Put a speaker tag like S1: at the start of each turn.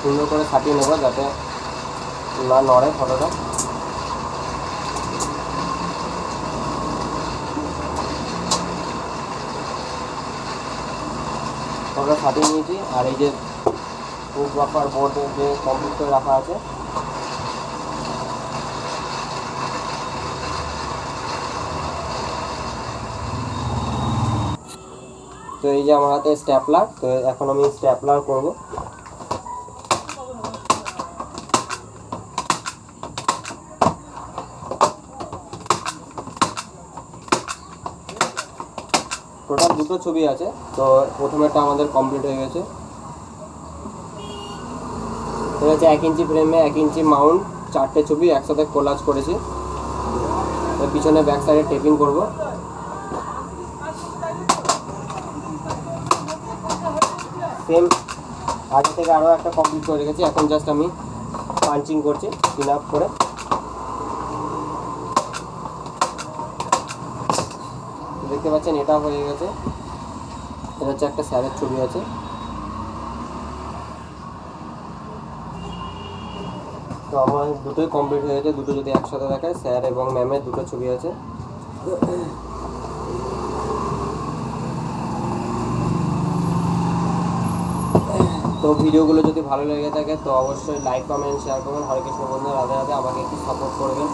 S1: সুন্দর করে ছাটিয়ে নেবো যাতে না নড়ে ফটোটা। ফটোটা ছাটিয়ে নিয়েছি। আর এই যে বুক বাফার বোর্ডে যে কমপ্লিট করে রাখা আছে, তো এই যে আমার হাতে স্ট্যাপলার, তো এখন আমি স্ট্যাপলার করব। টোটাল দুটো ছবি আছে, তো প্রথমেরটা আমাদের কমপ্লিট হয়ে গেছে। এটা হচ্ছে 1 ইঞ্চি ফ্রেমে 1 ইঞ্চি মাউন্ট, 4টে ছবি একসাথে কোলাজ করেছি। পিছনে ব্যাক সাইডে টেপিং করব। সেম আগে থেকে আরও একটা কমপ্লিট করে রেখেছি, এখন জাস্ট আমি পাঞ্চিং করছি পিন আপ করে। দেখতে পাচ্ছেন এটা হয়ে গেছে। এটা হচ্ছে একটা স্যারের ছবি আছে। তো আমার দুটোই কমপ্লিট হয়ে গেছে। দুটো যদি একসাথে দেখায়, স্যার এবং ম্যামের দুটো ছবি আছে। তো ভিডিওগুলো যদি ভালো লেগে থাকে তো অবশ্যই লাইক, কমেন্ট, শেয়ার করবেন। হরে কৃষ্ণ বন্ধুরা, রাধে রাধে। আমাকে একটু সাপোর্ট করবেন।